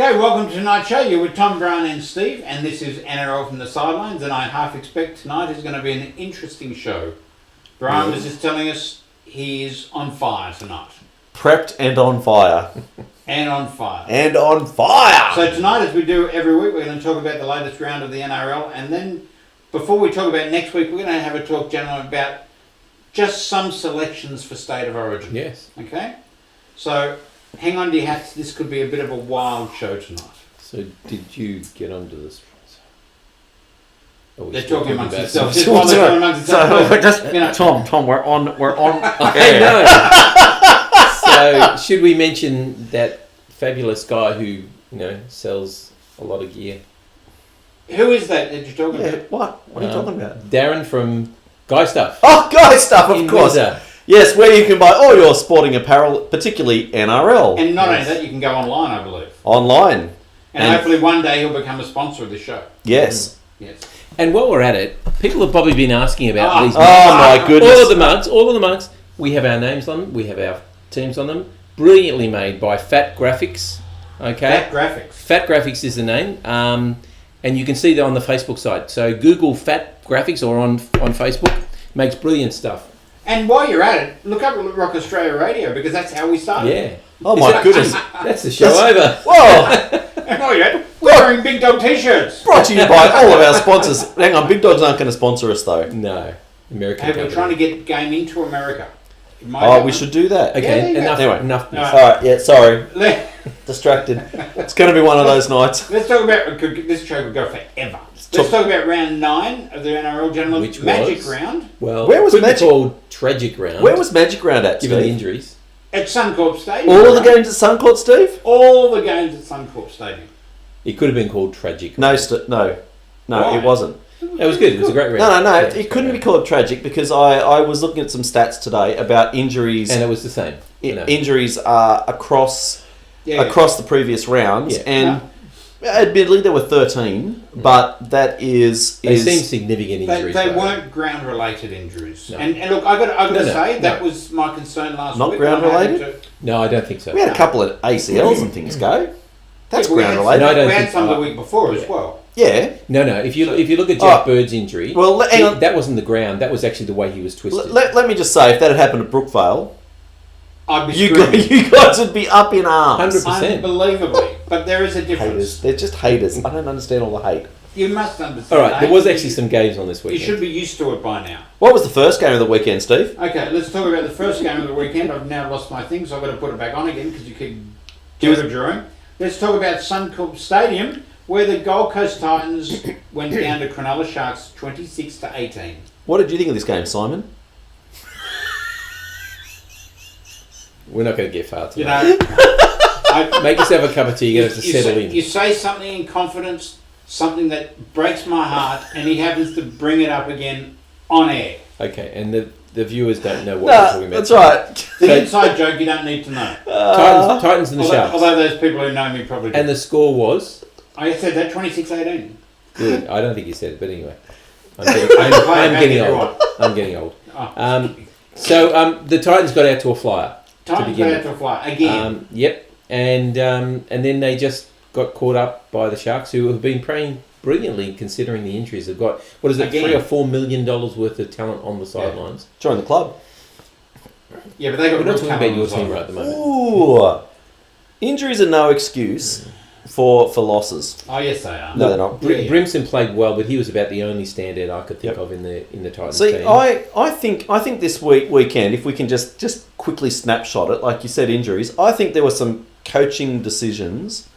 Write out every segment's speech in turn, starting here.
Okay, welcome to tonight's show. You're with Tom, Brown and Steve, and this is NRL from the Sidelines, and I half expect tonight is going to be an interesting show. Brian was just telling us he is on fire tonight. Prepped and on fire. And on fire. And on fire! So tonight, as we do every week, we're going to talk about the latest round of the NRL, and then before we talk about next week, we're going to have a talk, gentlemen, about just some selections for State of Origin. Yes. Okay? So hang on to your hats, this could be a bit of a wild show tonight. So did you get onto this? They're talking amongst themselves. Tom, we're on. I know. So should we mention that fabulous guy who sells a lot of gear? Who is that you're talking about? What are you talking about? Darren from Guy Stuff. Oh, Guy Stuff, of course. Windsor. Yes, where you can buy all your sporting apparel, particularly NRL. And not only that, you can go online, I believe. Online. And hopefully one day he'll become a sponsor of this show. Yes. Yes. And while we're at it, people have probably been asking about these mugs. Oh my goodness. All of the mugs. We have our names on them. We have our teams on them. Brilliantly made by Fat Graphics. Okay. Fat Graphics. Fat Graphics is the name. And you can see that on the Facebook site. So Google Fat Graphics or on Facebook. Makes brilliant stuff. And while you're at it, look up Rock Australia Radio because that's how we started. Yeah. Oh my goodness. That's the show over. Whoa. Oh yeah. We're wearing Big Dog t-shirts. Brought to you by all of our sponsors. Hang on, Big Dogs aren't going to sponsor us though. No. American Hey, we're company. trying to get game into America. We should do that. Okay, Yeah, enough. No. Alright, yeah, sorry. Let, Distracted. It's going to be one of those nights. let's talk about... This show could go forever. Let's talk about round 9 of the NRL, gentlemen. Which Magic was? round. Well, Where was could be Magic? called Tragic Round. Where was Magic Round at, given the Steve? injuries? At Suncorp Stadium. All of the right? games at Suncourt, Steve? All the games at Suncorp Stadium. It could have been called Tragic. No, Why? it wasn't. It was good. It was a great round. No, Yeah, it couldn't be called tragic because I was looking at some stats today about injuries. And it was the same. Injuries across the previous rounds, Yeah. and admittedly there were 13, but that is They seem significant injuries. They though. weren't ground-related injuries. No. And look, I got to say, no. that was my concern last Not week. ground-related? No, I don't think so. We had a couple of ACLs and things go. That's Yeah, ground related. No, I don't we had think some so. the week before as Yeah. well. Yeah. No. If you look at Jack Bird's injury, Well, hang on. that wasn't the ground. That was actually the way he was twisted. Let me just say, if that had happened at Brookvale, I'd be you screaming. guys would be up in arms. 100%. Unbelievably. But there is a difference. Haters. They're just haters. I don't understand all the hate. You must understand. All right, there that. was actually some games on this You weekend. should be used to it by now. What was the first game of the weekend, Steve? Okay, let's talk about the first game of the weekend. I've now lost my thing, so I've got to put it back on again because you keep drawing. Let's talk about Suncorp Stadium, where the Gold Coast Titans went down to Cronulla Sharks 26-18. What did you think of this game, Simon? We're not going to get far You tonight. know, Make yourself a cup of tea. You have to settle in. You say something in confidence, something that breaks my heart, and he happens to bring it up again on air. Okay, and the viewers don't know what we're talking about. That's right. The inside joke you don't need to know. Titans and the Sharks. Although those people who know me probably do. And the score was I said that 26-18. good. I don't think you said it, but anyway. I'm getting old. I'm getting old. Oh. So the Titans got out to a flyer. Titans got out to a fly again. Yep, and then they just got caught up by the Sharks, who have been playing brilliantly considering the injuries. They've got what is it, Again. $3 or $4 million worth of talent on the sidelines. Join the club. Yeah, but they got We're not real talking talent about your on the team side. right at the moment. Ooh. Injuries are no excuse for losses. Oh yes, they are. No, they're not. Yeah. Brimson played well, but he was about the only standout I could think of in the Titans See, team. I think this weekend, if we can just quickly snapshot it, like you said, injuries. I think there were some coaching decisions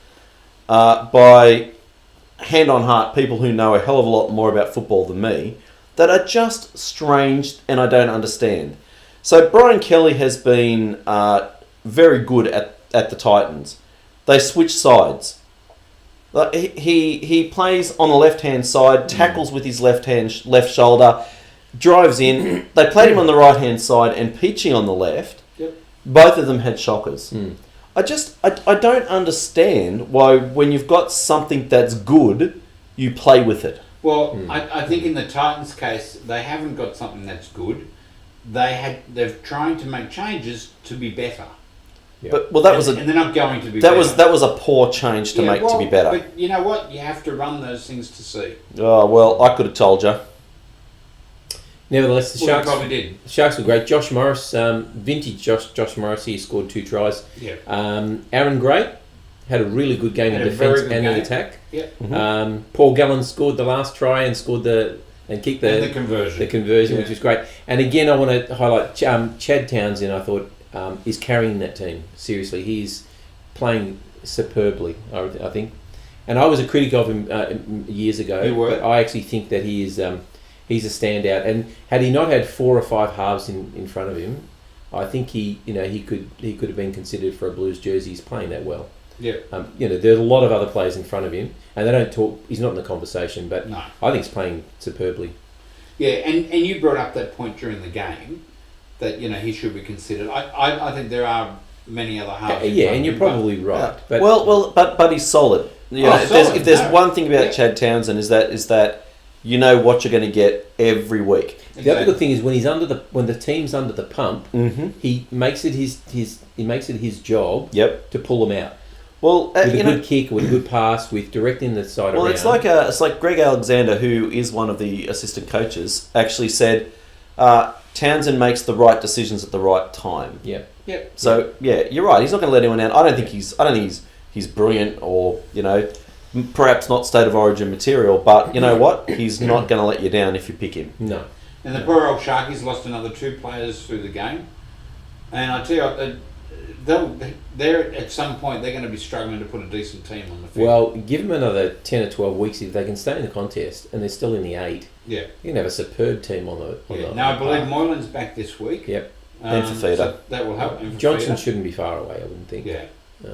by hand on heart people who know a hell of a lot more about football than me that are just strange and I don't understand. So Brian Kelly has been very good at the Titans. They switch sides. He plays on the left-hand side, tackles with his left shoulder, drives in. They played him on the right-hand side and Peachy on the left. Yep. Both of them had shockers. I don't understand why when you've got something that's good, you play with it. Well, I think in the Titans' case, they haven't got something that's good. They're trying to make changes to be better. But well, that was and they're not going to be. that better. was a poor change to make to be better. But you know what? You have to run those things to see. Oh well, I could have told you. Nevertheless, the Well, Sharks you probably did. The Sharks were great. Josh Morris, vintage Josh Morris, he scored 2 tries. Yeah. Aaron Gray had a really good game in Had a defence very good and in game. attack. Yeah. Paul Gallen scored the last try and kicked the conversion. The conversion, Yeah. which was great. And again, I want to highlight Chad Townsend. I thought is carrying that team seriously. He's playing superbly, I think. And I was a critic of him years ago, You were. but I actually think that he is. He's a standout, and had he not had 4 or 5 halves in front of him, I think he could have been considered for a Blues jersey. He's playing that well. Yeah. There's a lot of other players in front of him, and they don't talk. He's not in the conversation, but No. I think he's playing superbly. Yeah, and you brought up that point during the game that he should be considered. I think there are many other halves. Yeah, and you're probably right. But But he's solid. If there's one thing about Chad Townsend is that you know what you're going to get every week. the other good thing is when the team's under the pump, he makes it his job to pull them out. Well, With a good kick, with a good pass, with directing the side around. It's like Greg Alexander, who is one of the assistant coaches, actually said Townsend makes the right decisions at the right time. Yeah. Yep. So you're right. He's not going to let anyone down. I don't think he's brilliant or perhaps not state of origin material, but you know what? He's not going to let you down if you pick him. No. And the poor old Sharkies lost another 2 players through the game. And I tell you, they're at some point they're going to be struggling to put a decent team on the field. Well, give them another 10 or 12 weeks if they can stay in the contest and they're still in the 8. Yeah. You can have a superb team on the. Now I believe Moylan's back this week. Yep. And Fafita. So that will help. And Johnson Fafita. shouldn't be far away, I wouldn't think. Yeah.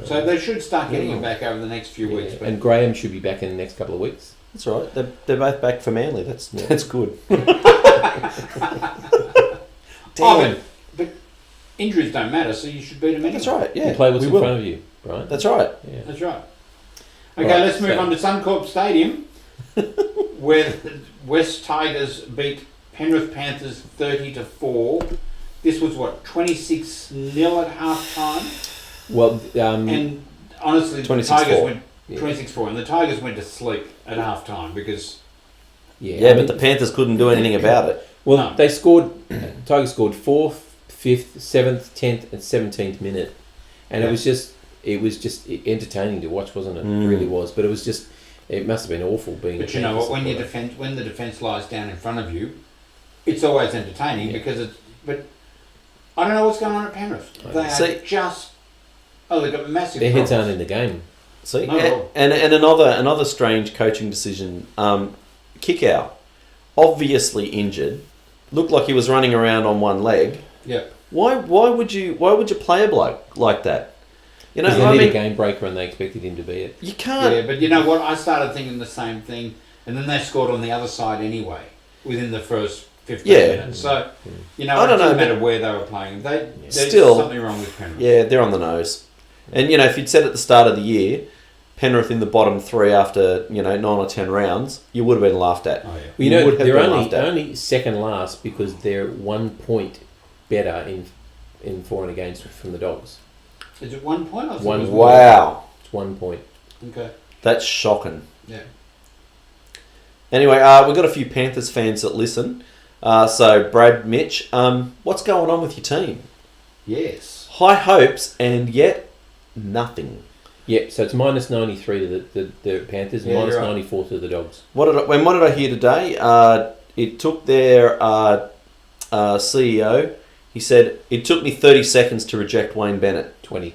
So they should start getting him back over the next few weeks. But And Graham should be back in the next couple of weeks. That's right. They're both back for Manly. That's good. But injuries don't matter, so you should beat them anyway. That's right. Yeah. You play what's we in will. front of you, right? That's right. Yeah. That's right. Okay, Right, let's move so- on to Suncorp Stadium, where the West Tigers beat Penrith Panthers 30-4. This was 26-0 at half time. Well, And honestly, the 26-4. Tigers went Yeah. 26-4, and the Tigers went to sleep at half time because Yeah, but the Panthers couldn't do anything about it. Well, No. they scored. Tigers scored 4th, 5th, 7th, 10th, and 17th minute, and Yeah. it was just entertaining to watch, wasn't it? It really was. But it must have been awful being. But a you know Panthers what? supporter. When the defence lies down in front of you, it's always entertaining because it's. But I don't know what's going on at Penrith. They See- are just. Oh, they've got massive. Their heads problems. aren't in the game. See, Not at all. and another strange coaching decision. Kick out, obviously injured, looked like he was running around on one leg. Yeah. Why would you play a bloke like that? You know, Because I they need a mean, game breaker, and they expected him to be it. you can't. Yeah, but you know what? I started thinking the same thing, and then they scored on the other side anyway within the first 15 Yeah. minutes. So, you know, I it don't doesn't know, matter where they were playing. There's Still- something wrong with Penrith. Yeah, they're on the nose. And you know, if you'd said at the start of the year, Penrith in the bottom 3 after 9 or 10 rounds, you would have been laughed at. Oh yeah. Well, you know, would have they're been laughed at. only second last because they're 1 point better in for and against from the Dogs. Is it 1 point? I thought One- it was more. Wow, It's 1 point. Okay. that's shocking. Yeah. Anyway, we've got a few Panthers fans that listen. So, Brad, Mitch, what's going on with your team? Yes. High hopes and yet nothing. Yeah, so it's minus 93 to the Panthers and Yeah, minus you're right. 94 to the Dogs. What did I hear today? It took their CEO. He said it took me 30 seconds to reject Wayne Bennett. 20,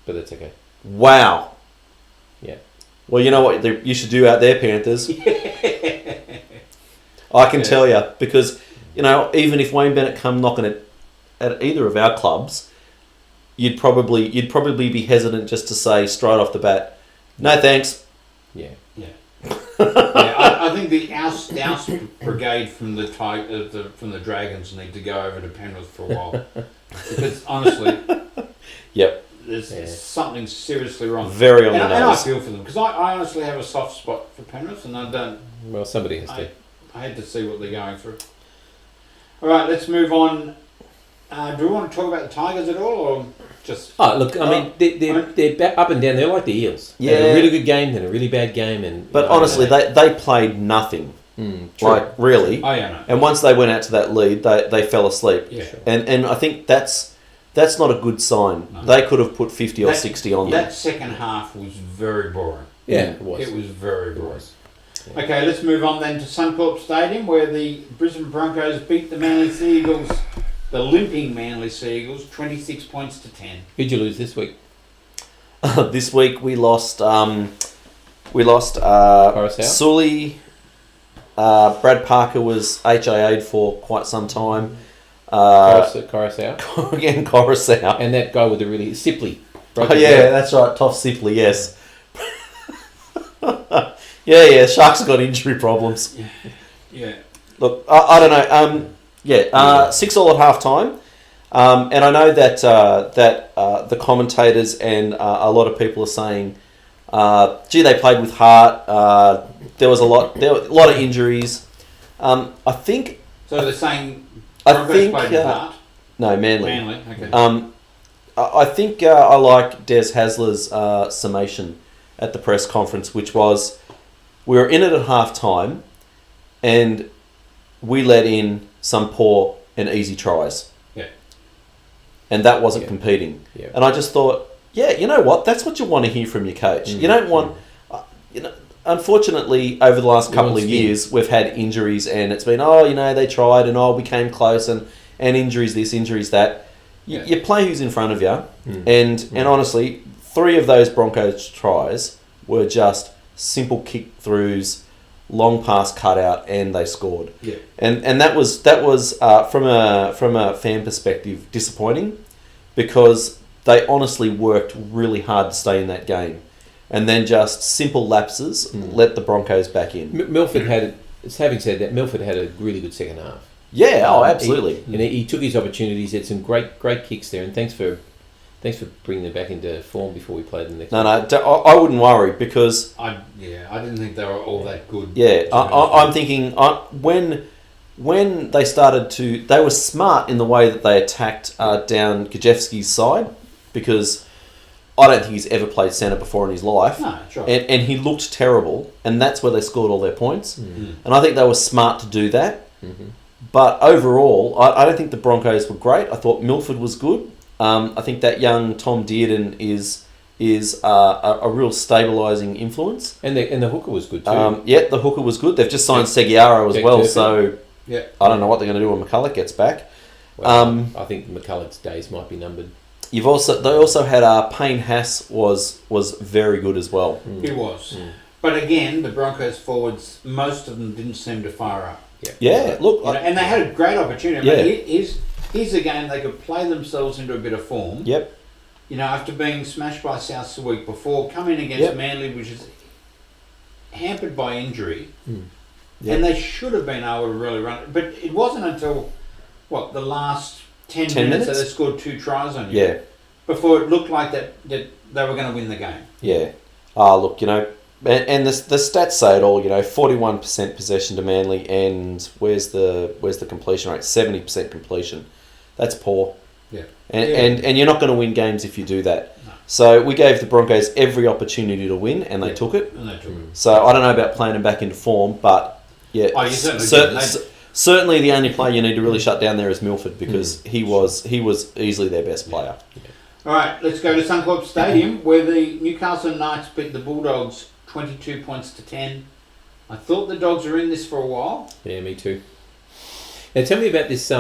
but that's okay. Wow. Yeah. Well, you know what you should do out there, Panthers. I can tell you because even if Wayne Bennett come knocking at either of our clubs, you'd probably be hesitant just to say straight off the bat, no thanks. Yeah. Yeah. I think the oust brigade from the Dragons need to go over to Penrith for a while because honestly, Yep. there's something seriously wrong. Very on the And I nose. feel for them because I honestly have a soft spot for Penrith, and I don't. Well, somebody has to. I hate to see what they're going through. All right, let's move on. Do we want to talk about the Tigers at all? Or? just Oh, look, I mean, they're up and down. They're like the Eels. Yeah. They had a really good game, then a really bad game. But honestly, they played nothing. True. Like, really. oh yeah, no. And once they went out to that lead, they fell asleep. Yeah. And I think that's not a good sign. No. They could have put 50 or 60 on them. That second half was very boring. Yeah, it was. It was very boring. Yeah. Okay, let's move on then to Suncorp Stadium, where the Brisbane Broncos beat the Manly Sea Eagles, the limping Manly Sea Eagles, 26 points to 10. Who'd you lose this week? This week we lost Coruscant? Sully. Brad Parker was HIA'd for quite some time. Coruscant. Again, Coruscant. And that guy with the really... Sipley. Oh yeah, that's right. Toff Sipley, yes. yeah. Sharks got injury problems. Yeah. Look, I don't know. 6-all at half time. And I know that the commentators and a lot of people are saying, they played with heart. There was a lot of injuries. I think. So they're saying Broncos played with heart? No, Manly. Manly, okay. I think I like Des Hasler's summation at the press conference, which was, we were in it at half time, and we let in some poor and easy tries. Yeah. And that wasn't competing. Yeah. And I just thought, you know what? That's what you want to hear from your coach. You don't want... unfortunately, over the last couple of years, we've had injuries, and it's been, they tried, and we came close, and injuries this, injuries that. Yeah. You play who's in front of you, and honestly, 3 of those Broncos tries were just simple kick-throughs, long pass cutout, and they scored. Yeah. And that was from a fan perspective disappointing, because they honestly worked really hard to stay in that game, and then just simple lapses let the Broncos back in. Milford had, having said that, Milford had a really good second half. Yeah, absolutely. He took his opportunities. He had some great kicks there, and thanks for bringing them back into form before we played them next. No, I wouldn't worry, because I didn't think they were all that good. Yeah, I'm thinking when they started to, they were smart in the way that they attacked down Gajewski's side, because I don't think he's ever played centre before in his life. No, sure. And he looked terrible, and that's where they scored all their points. And I think they were smart to do that. Mm-hmm. But overall, I don't think the Broncos were great. I thought Milford was good. I think that young Tom Dearden is a real stabilising influence. And the hooker was good too. The hooker was good. They've just signed Seguiaro as well, so yeah. I don't know what they're going to do when McCulloch gets back. Well, I think McCulloch's days might be numbered. They also had Payne Haas was very good as well. He was. But again, the Broncos forwards, most of them didn't seem to fire up. Yeah, look, and they had a great opportunity. Yeah. I mean, here's a game they could play themselves into a bit of form. Yep. After being smashed by South the week before, coming against Manly, which is hampered by injury, and they should have been able to really run it. But it wasn't until the last 10 minutes that they scored 2 tries on you. Yeah. Before it looked like that they were going to win the game. Yeah. Look, and the stats say it all. 41% possession to Manly, and where's the completion rate? 70% completion. That's poor. Yeah. And you're not going to win games if you do that. No. So we gave the Broncos every opportunity to win, and they took it. And they took it. So I don't know about playing them back into form, but you certainly certainly the only player you need to really shut down there is Milford, because he was easily their best player. Yeah. All right, let's go to Suncorp Stadium, where the Newcastle Knights beat the Bulldogs 22 points to 10. I thought the Dogs were in this for a while. Yeah, me too. Now tell me about this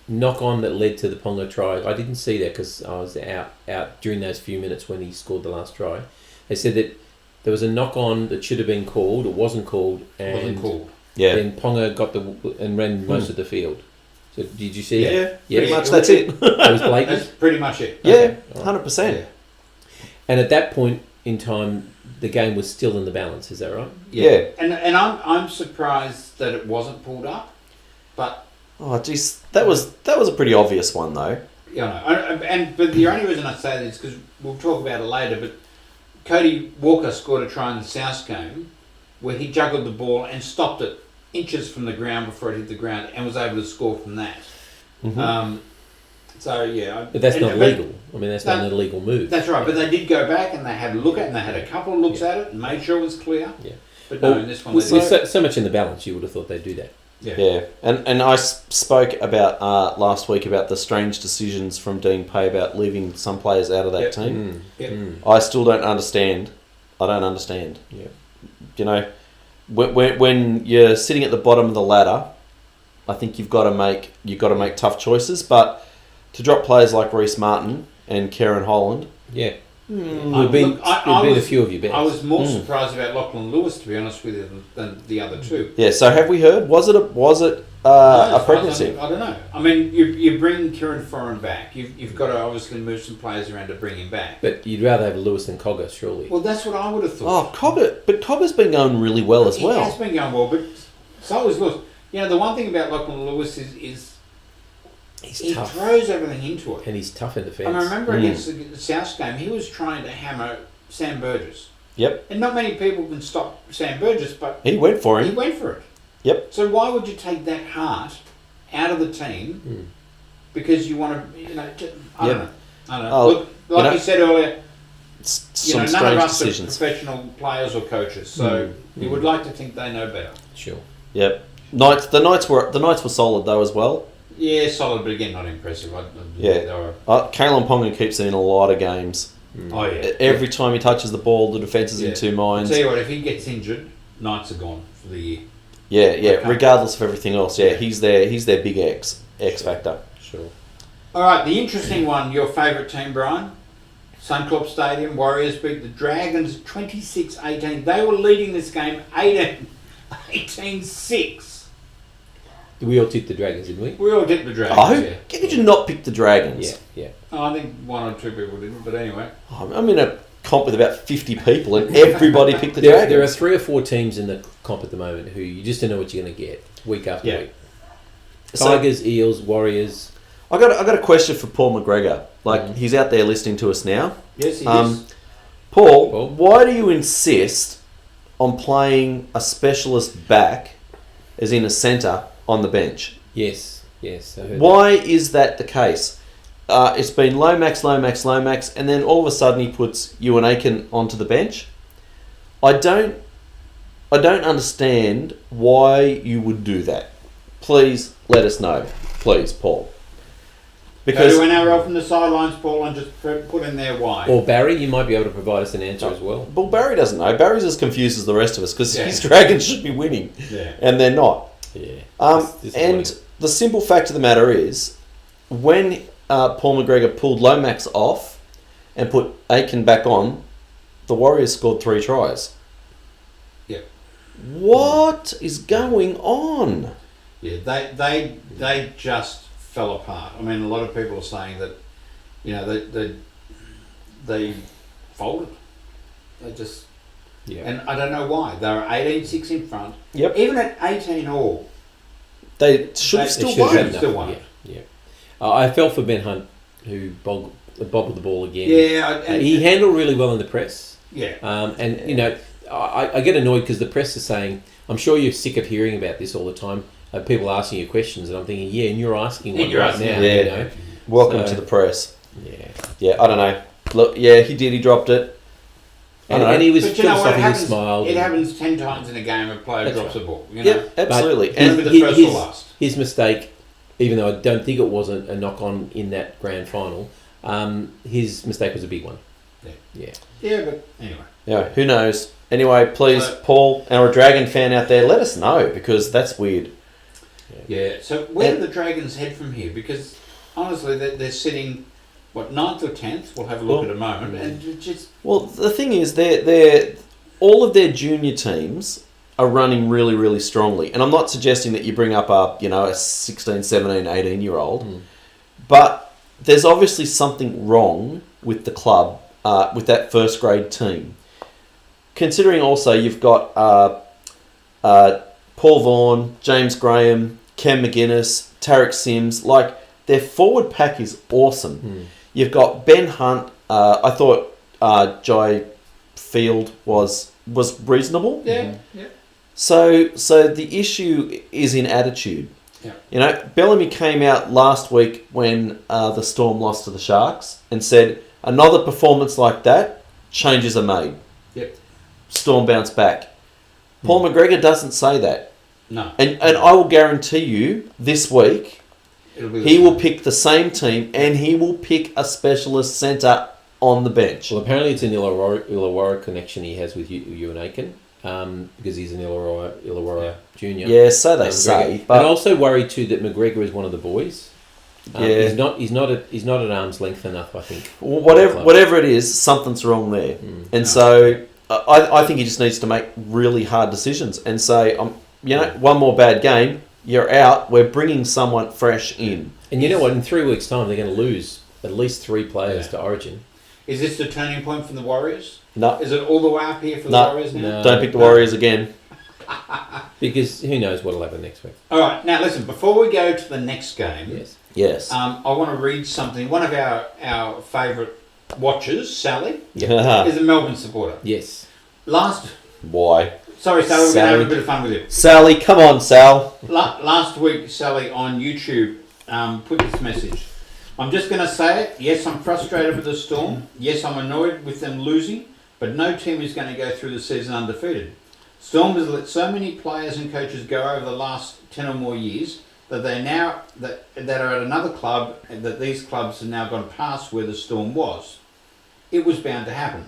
knock-on that led to the Ponga try. I didn't see that because I was out during those few minutes when he scored the last try. They said that there was a knock-on that should have been called or wasn't called, and then Ponga got and ran most of the field. So did you see that? Yeah, pretty much. That's it. It was blatant. That's pretty much it. Yeah, 100%. And at that point in time, the game was still in the balance. Is that right? Yeah. And I'm surprised that it wasn't pulled up, but oh geez, that was a pretty obvious one though. But the only reason I say this is because we'll talk about it later. But Cody Walker scored a try in the South game where he juggled the ball and stopped it inches from the ground before it hit the ground and was able to score from that. Mm-hmm. So yeah, But that's not but legal. I mean, that's not that- an illegal move. That's right, but they did go back and they had a look at it, and they had a couple of looks at it and made sure it was clear. Yeah. But no, Well, in this one, With they didn't. so much in the balance, you would have thought they'd do that. Yeah, and I spoke about last week about the strange decisions from Dean Pay about leaving some players out of that Yep. team. Yep. I still don't understand. I don't understand. Yeah. You know, when you're sitting at the bottom of the ladder, I think you've got to make tough choices. But to drop players like Reece Martin and Kieran Holland, Yeah. Look, There've been a was- few of you bets. I was more surprised about Lachlan Lewis, to be honest with you, than the other two. yeah. So have we heard? Was it a No, a as far as pregnancy? I don't know. I mean, you bring Kieran Foran back. You've got to obviously move some players around to bring him back. But you'd rather have Lewis than Cogger, surely. Well, that's what I would have thought. Oh, Cobber's been going really well as He well. has been going well, but so is Lewis. You know, the one thing about Lachlan Lewis is He's he tough. throws everything into it. And he's tough in defence. And I remember against the South game, he was trying to hammer Sam Burgess. Yep, And not many people can stop Sam Burgess, but he went for he him. went for it. Yep. So why would you take that heart out of the team because you want to, I don't know. Oh, Look, like you know- you said earlier, Some none of strange us decisions. are professional players or coaches, so you would like to think they know better. Sure. Yep. The Knights were solid though as well. Yeah, solid, but again, not impressive. Yeah. They were, Kalen Ponga keeps him in a lot of games. oh yeah. Every time he touches the ball, the defence is in two I'll minds. tell you what, if he gets injured, Knights are gone for the year. Yeah. Okay. Regardless of everything else, he's their big X factor. Sure. All right, the interesting one, your favourite team, Brian. Suncorp Stadium, Warriors beat the Dragons 26-18. They were leading this game 18-6. We all tipped the Dragons, didn't we? We all did the Dragons, Oh, yeah. how could you not pick the Dragons? Yeah, yeah. Oh, I think one or two people didn't, but anyway. I'm in a comp with about 50 people, and everybody picked the There Dragons. are 3 or 4 teams in the comp at the moment who you just don't know what you're going to get week after Yeah. week. So- Tigers, Eels, Warriors. I got a question for Paul McGregor. He's out there listening to us now. Yes, he is. Paul, why do you insist on playing a specialist back, as in a centre, on the bench? Yes. I heard Why is that the case? It's been Lomax, and then all of a sudden he puts Ewan Aiken onto the bench. I don't understand why you would do that. Please let us know. Please, Paul. Go to NRL from the sidelines, Paul, and just put in there why. Or Barry, you might be able to provide us an answer as well. Well, Barry doesn't know. Barry's as confused as the rest of us because Yeah. his Dragons should be winning, Yeah. and they're not. Yeah. And the simple fact of the matter is, when Paul McGregor pulled Lomax off and put Aiken back on, the Warriors scored 3 tries. Yeah. What is going on? Yeah, they just fell apart. I mean, a lot of people are saying that, they folded. They just, and I don't know why. They were 18-6 in front. Yep. Even at 18 all, They should have They still should have won. still won. Yeah. I fell for Ben Hunt, who bobbled the ball again. Yeah, and He handled really well in the press. yeah. I get annoyed because the press is saying, I'm sure you're sick of hearing about this all the time. People asking you questions, and I'm thinking, yeah, and you're asking one You're right asking, now. yeah. Welcome So- to the press. Yeah. Yeah, I don't know. Look, yeah, he did. He dropped it. And he was But you know what? philosophically smiled. It happens 10 times in a game. A player That's drops right. a ball. You know? Yep, absolutely. But And Remember the first or last. his mistake, even though I don't think it wasn't a knock on in that grand final, his mistake was a big one. Yeah, but anyway. yeah, who knows? Anyway, please, So- Paul, our Dragon fan out there, let us know because that's weird. Yeah, so where do the Dragons head from here? Because honestly, they're sitting, 9th or 10th? We'll have a look Well, at a moment. And just Well, the thing is, they're all of their junior teams are running really, really strongly. And I'm not suggesting that you bring up a 16, 17, 18-year-old, but there's obviously something wrong with the club, with that first grade team. Considering also you've got Paul Vaughan, James Graham, Cam McGuinness, Tarek Sims, their forward pack is awesome. You've got Ben Hunt. I thought Jai Field was reasonable. yeah. So the issue is in attitude. Yeah. You know, Bellamy came out last week when the Storm lost to the Sharks and said, another performance like that, changes are made. Yep. Storm bounce back. Paul McGregor doesn't say that. No. And I will guarantee you, this week, he will pick the same team and he will pick a specialist centre on the bench. Well, apparently it's an Illawarra connection he has with Ewan Aiken, because he's an Illawarra junior. Yeah, so they say. But and also worried too that McGregor is one of the boys. Yeah. He's not at arm's length enough, I think. Whatever it is, something's wrong there. And so I think he just needs to make really hard decisions and say, one more bad game, you're out. We're bringing someone fresh in. And you know what? In 3 weeks' time, they're going to lose at least 3 players to Origin. Is this the turning point from the Warriors? No. Is it all the way up here for the Warriors now? No. Don't pick the Warriors again. Because who knows what'll happen next week. All right. Now, listen, before we go to the next game, Yes. I want to read something. One of our favourite watchers, Sally, Yeah. is a Melbourne supporter. Yes. Why? Sorry, Sally, we're going to Sally. have a bit of fun with you. Sally, come on, Sal. Last week, Sally on YouTube put this message. I'm just going to say it. Yes, I'm frustrated with the Storm. Yes, I'm annoyed with them losing. But no team is going to go through the season undefeated. Storm has let so many players and coaches go over the last 10 or more years that they now that are at another club, and that these clubs have now gone past where the Storm was. It was bound to happen.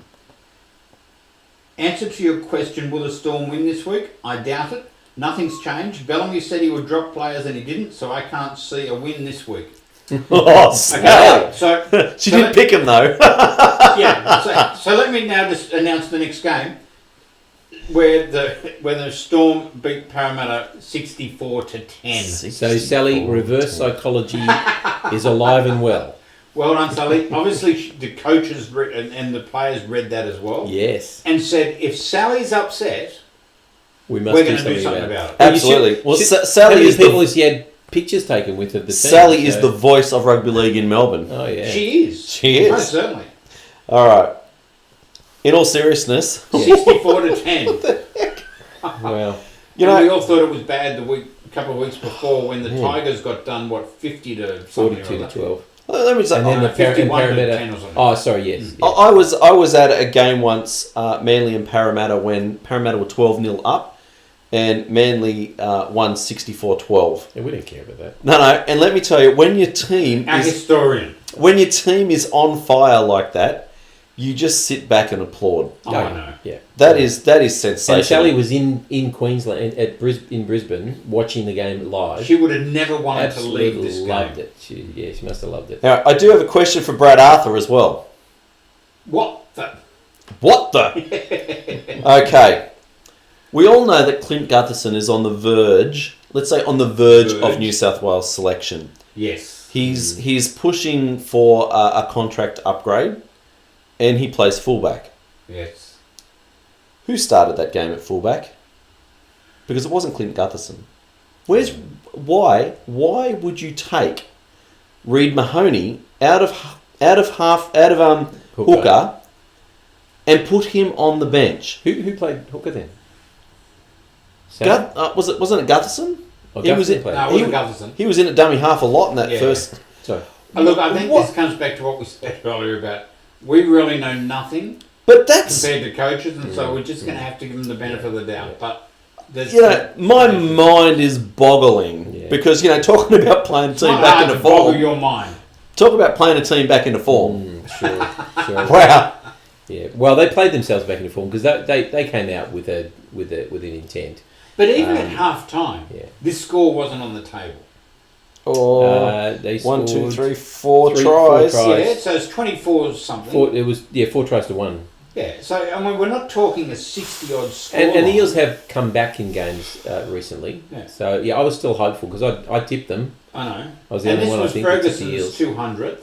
Answer to your question, will the Storm win this week? I doubt it. Nothing's changed. Bellamy said he would drop players and he didn't, so I can't see a win this week. Oh, Sal. Okay, so She did pick him, though. yeah. So let me now just announce the next game, where the Storm beat Parramatta 64-10. So Sally, reverse psychology is alive and well. Well done, Sally. Obviously, the coaches and the players read that as well. Yes. And said, if Sally's upset, We must we're do going to do something something about it. about it. Absolutely. Well, How Sally many is people the has he had pictures taken with of the team? Sally is the voice of rugby league in Melbourne. Oh yeah. She is. She is. Most certainly. All right. In all seriousness, 64-10. Well, you And we know, all thought it was bad a couple of weeks before when the Tigers got done, 50 to something 42 or to other. 12. let me say, And then the 51 to Parramatta. 10 or something. Oh, sorry. Yes. Yeah. I was at a game once, Manly and Parramatta, when Parramatta were 12-0 up, and Manly won 64-12. Yeah, we don't care about that. No, and let me tell you, when your team Our historian. is on fire like that, you just sit back and applaud. Oh, I know. Yeah. That is sensational. And Sally was in Queensland in Brisbane watching the game live. She would have never wanted Absolutely to leave this loved game. it. She must have loved it. Now, I do have a question for Brad Arthur as well. What the? What the? Okay. We all know that Clint Gutherson is on the verge, let's say on the verge of New South Wales selection. Yes. He's pushing for a contract upgrade, and he plays fullback. Yes. Who started that game at fullback? Because it wasn't Clint Gutherson. Why would you take Reid Mahoney out of hooker and put him on the bench? Who played hooker then? Wasn't it Gutherson? Oh, He was Gutherson in- played. No, it wasn't Gutherson. He was in at dummy half a lot in that Yeah. first. Sorry. Look, I think What? this comes back to what we said earlier about we really know nothing But that's, compared to coaches, and so we're just going to have to give them the benefit of the doubt. But there's my mind is boggling Yeah. because talking about playing a it's team not back hard into to boggle form. your mind. Talk about playing a team back into form. Sure. Wow. Yeah. Well, they played themselves back into form because they came out with an intent. But even at half time, yeah. this score wasn't on the table. Or They 1, 2, scored 3, 4 four tries. tries. Yeah, so it's 24 something. 4 tries to 1. Yeah, so I mean, we're not talking a 60-odd score. And the line. Eels have come back in games recently. Yeah. So yeah, I was still hopeful because I tipped them. I know. I was the And only this one I was think that tipped the Ferguson's Eels.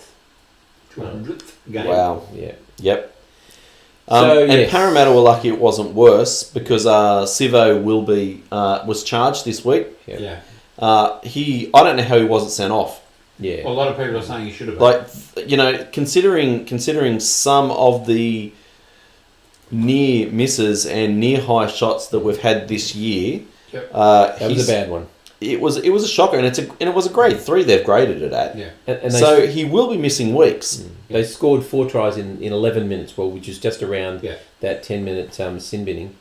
200th game. Wow. Yeah. Yep. So, and yes. Parramatta were lucky it wasn't worse because Sivo was charged this week. Yeah. I don't know how he wasn't sent off. Yeah. Well, a lot of people are saying he should have been. Like, considering some of the near misses and near high shots that we've had this year, Yep. That was a bad one. it was a shocker, and it was a grade 3. They've graded it at. Yeah. And So he will be missing weeks. they scored 4 tries in 11 minutes, which is just around Yeah. that 10-minute sin binning.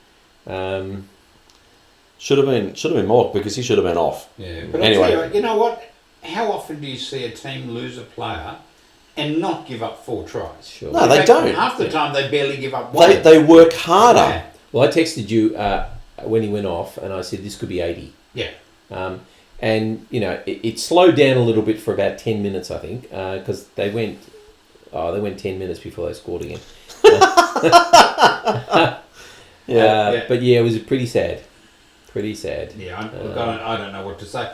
Should have been more because he should have been off. Yeah. But Anyway. I tell you, you know what? How often do you see a team lose a player and not give up 4 tries? Sure. No, In they fact, don't. Half the time they barely give up 1. They work harder. Yeah. Well, I texted you when he went off, and I said this could be 80. Yeah. And it slowed down a little bit for about 10 minutes, I think, because they went 10 minutes before they scored again. Yeah. But yeah, it was pretty sad. Pretty sad. Yeah, I don't know what to say.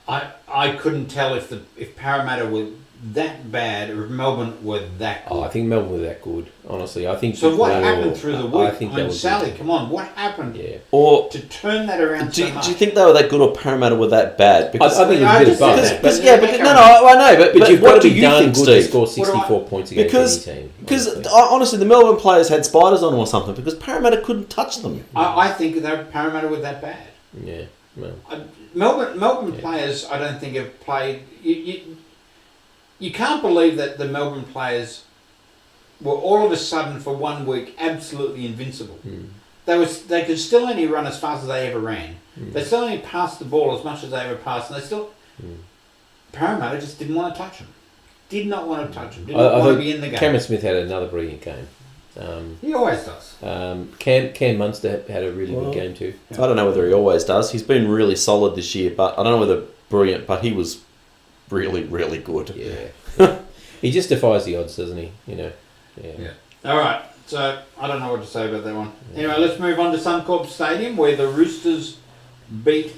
I couldn't tell if Parramatta were that bad or if Melbourne were that good. Oh, I think Melbourne were that good. Honestly, I think. So what they happened were- through the week? I think that was Sally, good. come on, what happened Yeah. Or to turn that around do so much? you think they were that good or Parramatta were that bad? Because I think it was a bit of both. But- I know, but But you've what got to do be you darn think, good to Steve? score What do 64 points against Because any team. because honestly, the Melbourne players had spiders on them or something because Parramatta couldn't touch them. I think that Parramatta were that bad. Yeah. Well, Melbourne players, I don't think have played. You can't believe that the Melbourne players were all of a sudden for 1 week absolutely invincible. They could still only run as fast as they ever ran. They still only passed the ball as much as they ever passed, and they still Parramatta just didn't want to touch them. Did not want to touch them. Did not want to be in the game. Cameron Smith had another brilliant game. He always does. Cam Munster had a really good game too. I don't know whether he always does. He's been really solid this year, but I don't know whether brilliant. But he was really, really good. Yeah. He just defies the odds, doesn't he? Yeah. All right. So I don't know what to say about that one. Anyway, let's move on to Suncorp Stadium, where the Roosters beat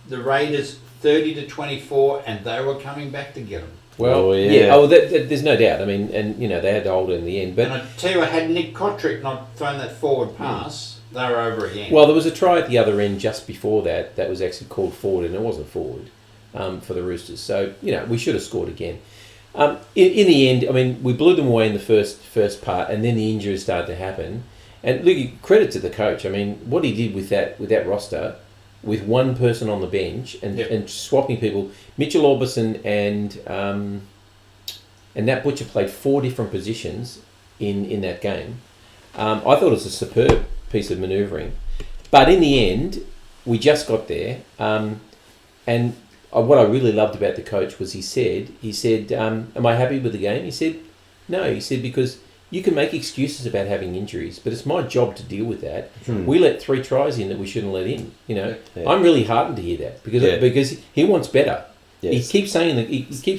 the Raiders 30-24, and they were coming back to get them. Well, there's no doubt. I mean, and they had to hold it in the end. But And I tell you what, had Nick Kotrick not thrown that forward pass, they were over again. well, there was a try at the other end just before that was actually called forward, and it wasn't forward for the Roosters. So we should have scored again. In the end, I mean, we blew them away in the first part, and then the injuries started to happen. And look, credit to the coach. I mean, what he did with that roster, with one person on the bench and swapping people. Mitchell Orbison and Nat Butcher played 4 different positions in that game. I thought it was a superb piece of manoeuvring. But in the end, we just got there. And what I really loved about the coach was he said, am I happy with the game? He said, no. He said, because you can make excuses about having injuries, but it's my job to deal with that. We let 3 tries in that we shouldn't let in. I'm really heartened to hear that because he wants better. Yes. He keeps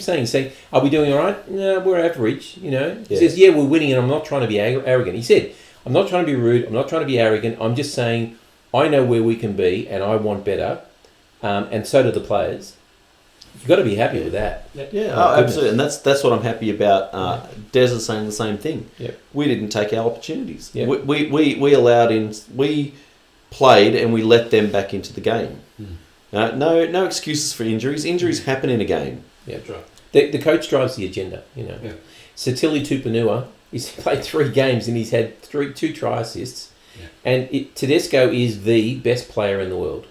saying, are we doing all right? No, we're average. He says, yeah, we're winning, and I'm not trying to be arrogant. He said, I'm not trying to be rude. I'm not trying to be arrogant. I'm just saying I know where we can be, and I want better, and so do the players. You've got to be happy with that. Absolutely, and that's what I'm happy about. Des is saying the same thing. Yep. We didn't take our opportunities. Yep. We allowed we played and we let them back into the game. No excuses for injuries. Injuries happen in a game. Yeah, that's right. The coach drives the agenda. Satili Tupanua, he's played 3 games and he's had 2 try assists, and Tedesco is the best player in the world.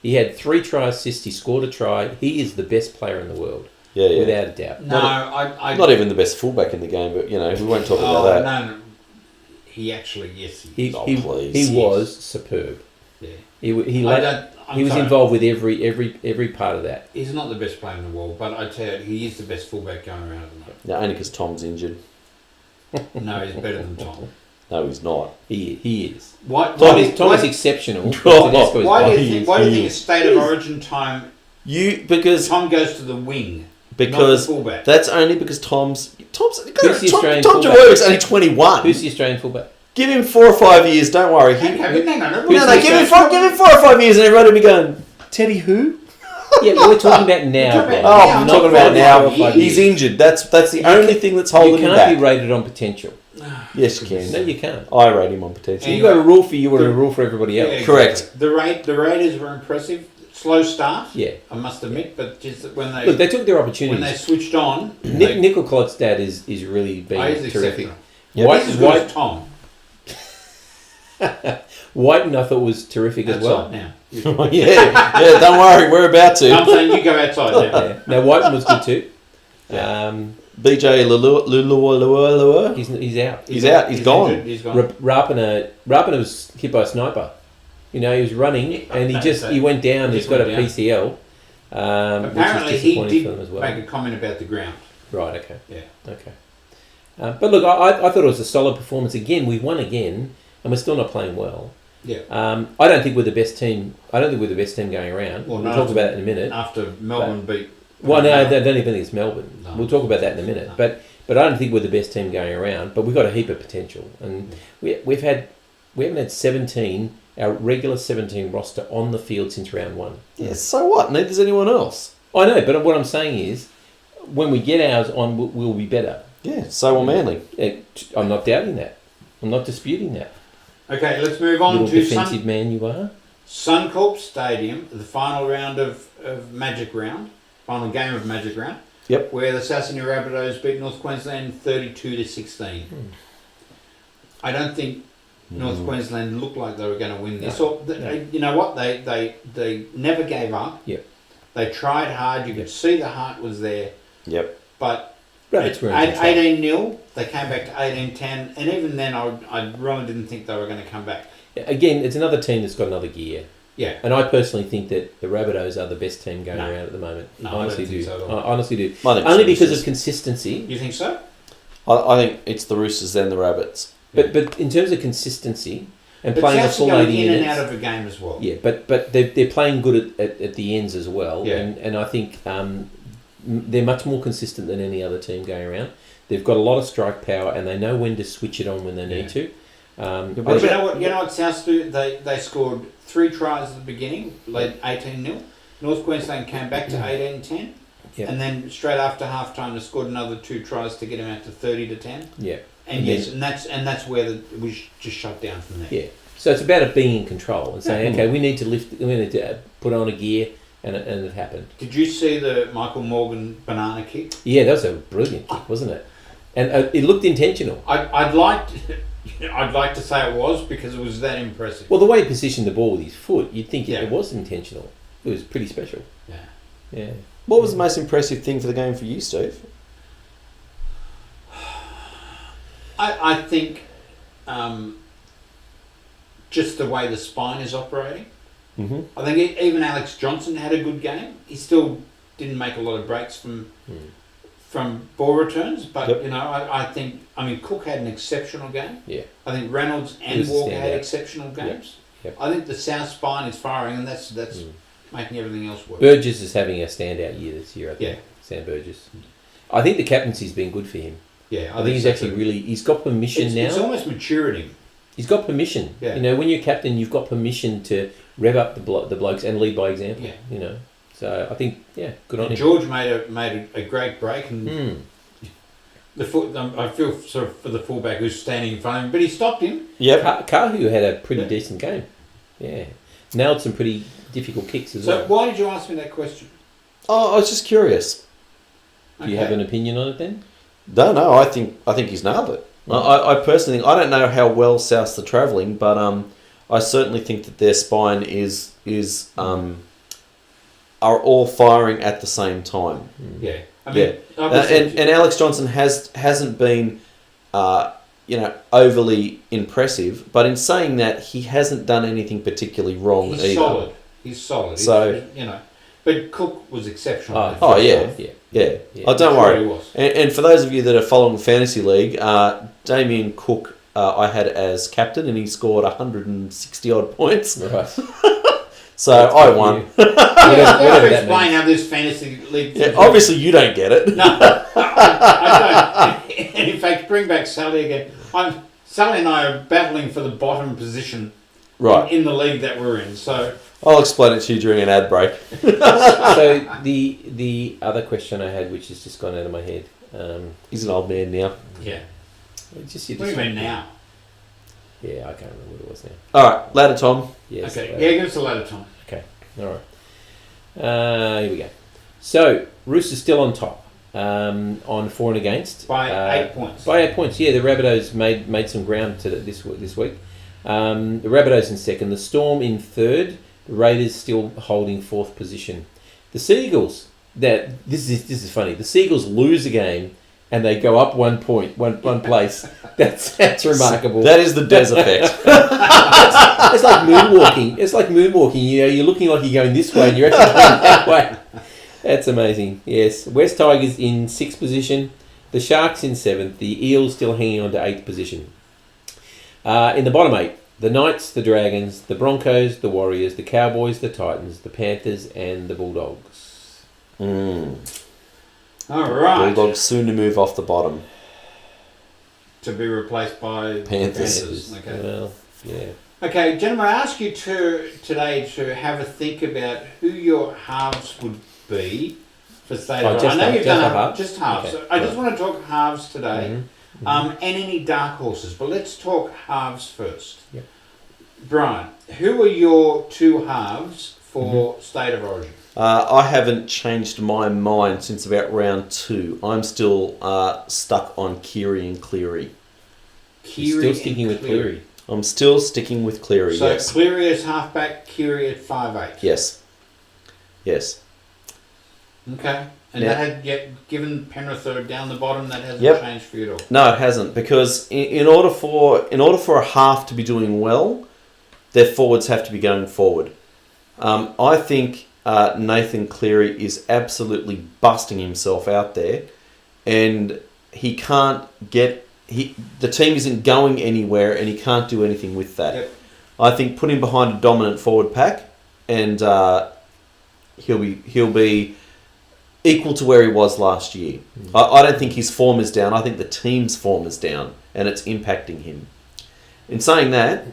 He had 3 try assists. He scored a try. He is the best player in the world, without a doubt. No, not even the best fullback in the game, but we won't talk about that. No. He actually, yes, he was superb. Yeah. He was involved with every part of that. He's not the best player in the world, but I tell you, he is the best fullback going around at the moment. No, only because Tom's injured. No, he's better than Tom. No, he's not. He is. Tom is exceptional. Why do you think a State of Origin time? Because Tom goes to the wing, because not the fullback. That's only because Tom's Who's the Australian Tom fullback? Jawor's only 21. Who's the Australian fullback? Give him 4 or 5 years. Don't worry. Hang on. Give him 4 or 5 years, and everybody will be going, Teddy who? Yeah, but we're talking about now. I'm talking about now. Years. He's injured. That's the only thing that's holding him You back. can't be rated on potential. Yes, you can. No, you can't. I rate him on potential. You've got a rule for you and a rule for everybody else. Yeah, Correct. The Raiders were impressive. Slow start. Yeah. I must admit, but just when they took their when opportunities. they switched on, Nickel-Clott's dad is really being he's terrific. exceptional. He's as good as Tom. Whiten, I thought, was terrific as well. Outside now. yeah. Don't worry, we're about to. I'm saying you go outside now. Yeah. Now, Whiten was good too. BJ Lulua. He's out. He's out. He's gone. Injured, he's gone. Rapana was hit by a sniper. You know, he was running and he went down. He's got a PCL. Apparently, which is he disappointing did for them as well. make a comment about the ground. Right. Okay. Yeah. Okay. But look, I thought it was a solid performance. Again, we won again, and we're still not playing well. Yeah. I don't think we're the best team. I don't think we're the best team going around. Well, we'll talk about that in a minute. After Melbourne beat. Well, no, I don't even think it's Melbourne. No. We'll talk about that in a minute. No. But I don't think we're the best team going around. But we've got a heap of potential, and we haven't had 17, our regular 17 roster on the field since round 1. Yeah, so what? Neither's anyone else. I know, but what I'm saying is, when we get ours on, we'll be better. Yeah, so will Manly. I'm not doubting that. I'm not disputing that. Okay, let's move on Little to defensive man you are. Suncorp Stadium, the final round of Magic Round, final game of Magic Round. Yep. Where the South Sydney Rabbitohs beat North Queensland 32-16. I don't think North Queensland looked like they were going to win this. No. You know what? They never gave up. Yep. They tried hard. You could see the heart was there. Yep. But Rabbits were in at control. 18-0, they came back to 18-10. And even then, I really didn't think they were going to come back. Again, it's another team that's got another gear. Yeah. And I personally think that the Rabbitohs are the best team going No. around at the moment. No, I I don't honestly think do. so at all. I honestly do. I think Only it's because Roosters. of consistency. You think so? I think it's the Roosters then the Rabbits. But in terms of consistency and But playing a South's full going 80 in minutes. and out of a game as well. Yeah, but they're playing good at the ends as well. Yeah. And I think they're much more consistent than any other team going around. They've got a lot of strike power and they know when to switch it on when they need to. But you know what South do? They scored 3 tries at the beginning, led 18-0. North Queensland came back to 18-10. Yep. And then straight after halftime, they scored another 2 tries to get them out to 30-10. Yeah. And that's where it was just shut down from there. Yeah. So it's about it being in control and saying, Yeah. okay, we need to put on a gear, and it happened. Did you see the Michael Morgan banana kick? Yeah, that was a brilliant kick, wasn't it? And it looked intentional. I'd like to say it was because it was that impressive. Well, the way he positioned the ball with his foot, you'd think Yeah. it was intentional. It was pretty special. Yeah. Yeah. What was the most impressive thing for the game for you, Steve? I think just the way the spine is operating. Mm-hmm. I think even Alex Johnson had a good game. He still didn't make a lot of breaks from ball returns, but Yep. you know, I think Cook had an exceptional game. Yeah. I think Reynolds He and was a Walker had standout. exceptional games. Yep. I think the south spine is firing, and that's making everything else work. Burgess is having a standout year this year, I think. Yeah. Sam Burgess. I think the captaincy's been good for him. Yeah, I think he's so actually too. really... He's got permission now. It's almost matured him. He's got permission. Yeah. You know, when you're captain, you've got permission to rev up the blokes and lead by example. Yeah. You know, so I think good on him. George made a great break, and the foot. I feel sort of for the fullback who's standing in front of him, but he stopped him. Yep. Kahu had a pretty Yeah. decent game. Yeah, nailed some pretty difficult kicks as So well. why did you ask me that question? Oh, I was just curious. Do you have an opinion on it then? No, I think he's nailed it. I personally think, I don't know how well Souths are travelling, but I certainly think that their spine is are all firing at the same time. Yeah, And Alex Johnson hasn't been overly impressive, but in saying that, he hasn't done anything particularly wrong he's either. He's solid. So but Cook was exceptional. Yeah. Oh, don't worry. He was. And for those of you that are following Fantasy League, Damien Cook I had as captain, and he scored 160 odd points. Right. So I won. Whatever that explain means. how this fantasy league. Yeah, obviously you don't get it. No, I don't. And in fact, bring back Sally again. Sally and I are battling for the bottom position Right. in the league that we're in. So I'll explain it to you during an ad break. So the other question I had, which has just gone out of my head, He's an old man now. yeah, what what do you mean now? Yeah, I can't remember what it was now. All right, ladder Tom. Yes. Okay, yeah, give us a ladder, Tom. Okay. All right. Here we go. So Roosters still on top on for and against By 8 points. By 8 points. Yeah, the Rabbitohs made some ground to this week. The Rabbitohs in second. The Storm in third. The Raiders still holding fourth position. The Seagulls. This is funny. The Seagulls lose a game and they go up 1 point, one place. That's remarkable. That is the Des effect. It's like moonwalking. It's like moonwalking. You know, you're looking like you're going this way and you're actually going that way. That's amazing. Yes. West Tigers in sixth position. The Sharks in seventh. The Eels still hanging on to eighth position. In the bottom eight, the Knights, the Dragons, the Broncos, the Warriors, the Cowboys, the Titans, the Panthers, and the Bulldogs. All right. Bulldogs soon to move off the bottom. To be replaced by Panthers. Okay. Well, yeah. Okay, gentlemen, I ask you today to have a think about who your halves would be for State of Origin. I know you've done just halves. Okay. I just want to talk halves today, Mm-hmm. and any dark horses. But let's talk halves first. Yep. Brian, who are your two halves for State of Origin? I haven't changed my mind since about round 2. I'm still stuck on Keary and Cleary. You're still sticking with Cleary. I'm still sticking with Cleary, So yes. Cleary as halfback, Keary at 5'8". Yes. Yes. Okay. And Yeah. that had given Penrith down the bottom, that hasn't Yep. changed for you at all. No, it hasn't, because in order for a half to be doing well, their forwards have to be going forward. I think Nathan Cleary is absolutely busting himself out there, and he can't get the team isn't going anywhere, and he can't do anything with that. Yep. I think put him behind a dominant forward pack, and he'll be equal to where he was last year. I don't think his form is down. I think the team's form is down, and it's impacting him. In saying that,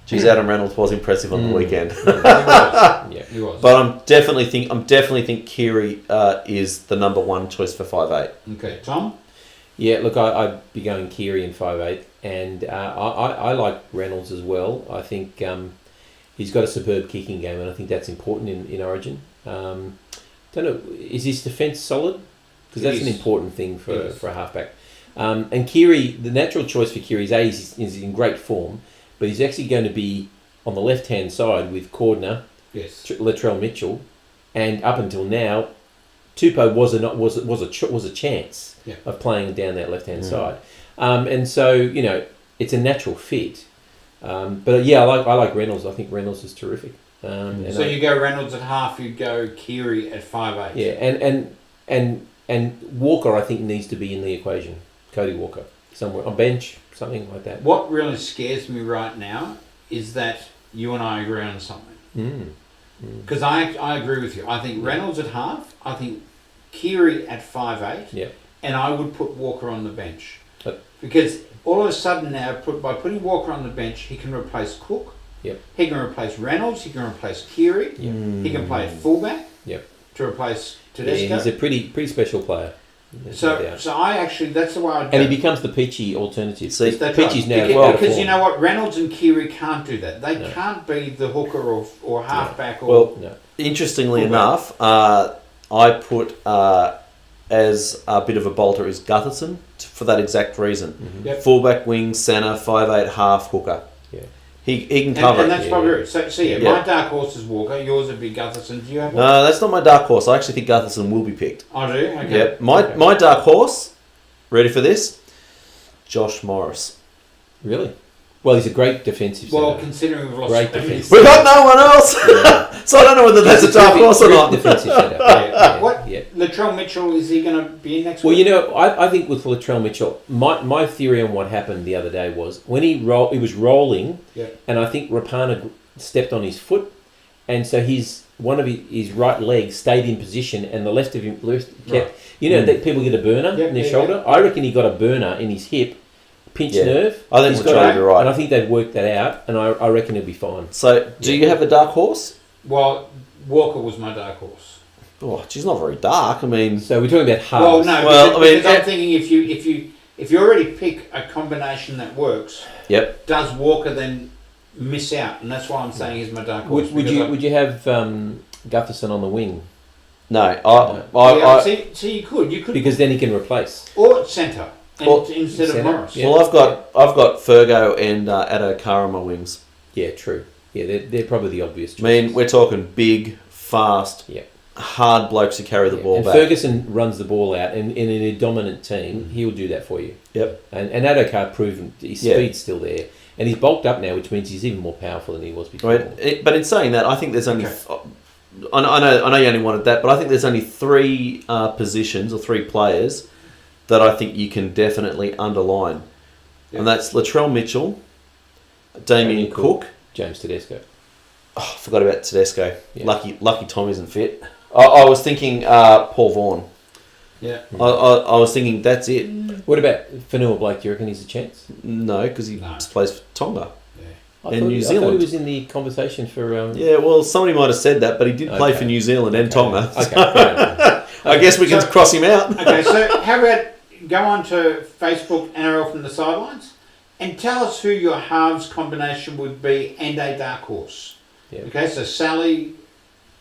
geez, Adam Reynolds was impressive on the weekend. He was. But I'm definitely think Keary is the number one choice for 5'8". Okay, Tom? Yeah, look, I'd be going Keary in 5'8", and I like Reynolds as well. I think he's got a superb kicking game, and I think that's important in Origin. Don't know, is his defence solid? Because that's an important thing for a halfback. And Keary, the natural choice for Keary is in great form, but he's actually going to be on the left-hand side with Cordner, Latrell Mitchell, and up until now, Tupou was a chance of playing down that left-hand side, and so it's a natural fit. But yeah, I like Reynolds. I think Reynolds is terrific. So you go Reynolds at half, you go Keary at 5'8". Yeah, and Walker I think needs to be in the equation. Cody Walker somewhere on bench, something like that. What really scares me right now is that you and I agree on something. Because I agree with you. I think Reynolds at half, I think Keary at 5'8", and I would put Walker on the bench. Because all of a sudden now, by putting Walker on the bench, he can replace Cook, he can replace Reynolds, he can replace Keary, he can play at fullback to replace Tedesco. Yeah, he's a pretty special player. So I actually, that's the way I'd go. And he becomes the Peachy alternative. See, Peachy's now because you know what, Reynolds and Keary can't do that. They can't be the hooker or halfback Interestingly enough, I put as a bit of a bolter is Gutherson for that exact reason. Fullback, wing, centre, 5'8", half, hooker. He can cover and that's probably right. So my dark horse is Walker, yours would be Gutherson. Do you have one? No, that's not my dark horse. I actually think Gutherson will be picked. I do? Okay. Yep. My dark horse, ready for this? Josh Morris. Really? Well, he's a great defensive centre. Well, considering we've lost... Great defensive We've got no one else! So I don't know whether that's a dark horse or not. Defensive centre. Latrell Mitchell, is he going to be in next week? week? Well, I think with Latrell Mitchell, my theory on what happened the other day was when he was rolling, and I think Rapana stepped on his foot, and so one of his right leg stayed in position, and the left of him kept... that people get a burner in their shoulder? I reckon he got a burner in his hip, pinched nerve. I think you're right. And I think they've worked that out, and I reckon he'll be fine. So, do you have a dark horse? Well, Walker was my dark horse. Oh, she's not very dark. I mean, so we're talking about halves. Well, no. Because I'm thinking if you already pick a combination that works, does Walker then miss out? And that's why I'm saying he's my dark horse. Would you have Gutherson on the wing? No, So you could because then he can replace or centre. instead of Centre, Morris. yeah. Well, I've got Fergo and Addo on my wings. Yeah, true. Yeah, they're probably the obvious I choices. mean, we're talking big, fast, Yeah. hard blokes who carry the ball and back. Ferguson runs the ball out, and in a dominant team, he'll do that for you. Yep. And Adokar proven his Yeah. speed's still there, and he's bulked up now, which means he's even more powerful than he was before. I mean, but in saying that, I think there's only. Okay. I know you only wanted that, but I think there's only three positions or three players that I think you can definitely underline, and that's Latrell Mitchell, Damien Cook. James Tedesco. Oh, I forgot about Tedesco. Yeah. Lucky Tom isn't fit. I was thinking Paul Vaughan. Yeah. I was thinking that's it. What about Fanua Blake? Do you reckon he's a chance? No, because he plays for Tonga. I In thought, New I Zealand. thought he was in the conversation for. Yeah, well, somebody might have said that, but he did play Okay. for New Zealand and Tonga. Okay, fair enough. I guess we can So- cross him out. Okay, so how about go on to Facebook NRL from the sidelines and tell us who your halves combination would be and a dark horse. Yeah. Okay, so Sally,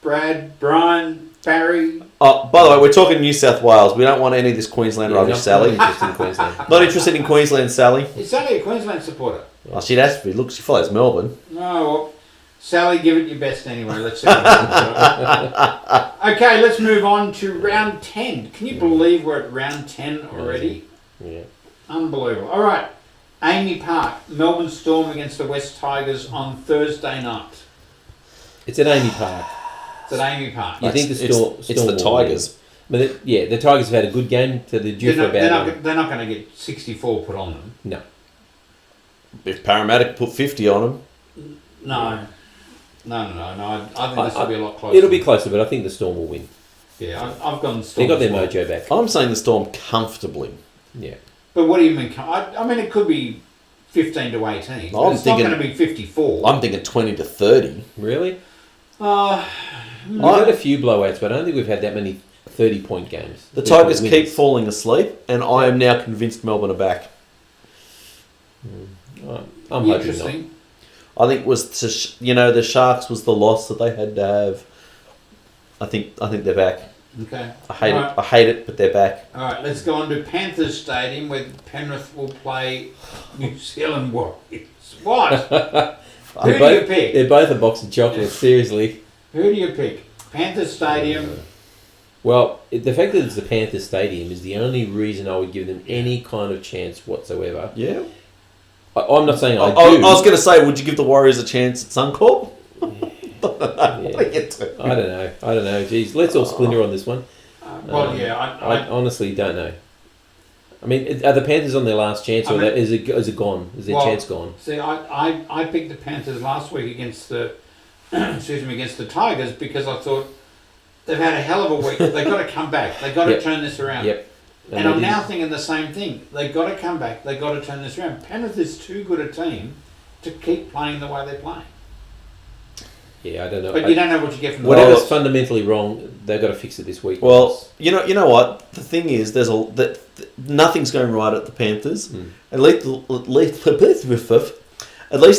Brad, Brian, Barry. Oh, by the way, we're talking New South Wales. We don't want any of this Queensland rubbish, not Sally. interested in Queensland. Not interested in Queensland, Sally. Is Sally a Queensland supporter? Oh, she'd have to be. Look, she follows Melbourne. No, well, Sally, give it your best anyway. Let's see. Okay, let's move on to round 10. Can you believe we're at round 10 already? Yeah. Unbelievable. All right, Amy Park, Melbourne Storm against the West Tigers on Thursday night. It's at Amy Park. It's at Amy Park. You think the It's Storm the will win? Tigers. But the Tigers have had a good game, so they're due for a bad one. They're not going to get 64 put on them. No. If Parramatta put 50 on them, No. I think this will be a lot closer. It'll be closer, but I think the Storm will win. Yeah, I've gone Storm. They got their as well. mojo back. I'm saying the Storm comfortably. Yeah. But what do you mean? I mean, it could be 15 to 18. But I'm it's thinking- not going to be 54. I'm thinking 20 to 30. Really? Uh, We've had a few blowouts, but I don't think we've had that many 30-point games. The 30-point Tigers wins. keep falling asleep, and I am now convinced Melbourne are back. I'm hoping not. interesting. I think the Sharks was the loss that they had to have. I think they're back. Okay. I hate Alright. it. I hate it, but they're back. All right, let's go on to Panthers Stadium where Penrith will play New Zealand Warriors. What? Who do you pick? They're both a box of chocolates, seriously. Who do you pick? Panthers Stadium. Well, the fact that it's the Panthers Stadium is the only reason I would give them any kind of chance whatsoever. Yeah. I'm not saying I I do. was going to say, would you give the Warriors a chance at Suncorp? Yeah. I don't know. Jeez, let's all splinter on this one. I honestly don't know. I mean, are the Panthers on their last chance, or is it gone? Is their chance gone? See, I picked the Panthers last week against the against the Tigers because I thought they've had a hell of a week. They've got to come back. They've got to turn this around. Yep. And I'm now thinking the same thing. They've got to come back. They've got to turn this around. Penrith is too good a team to keep playing the way they're playing. Yeah, I don't know. But you don't know what you get from the Whatever's Warriors. fundamentally wrong, they've got to fix it this week. Well, you know what? The thing is, nothing's going right at the Panthers. At least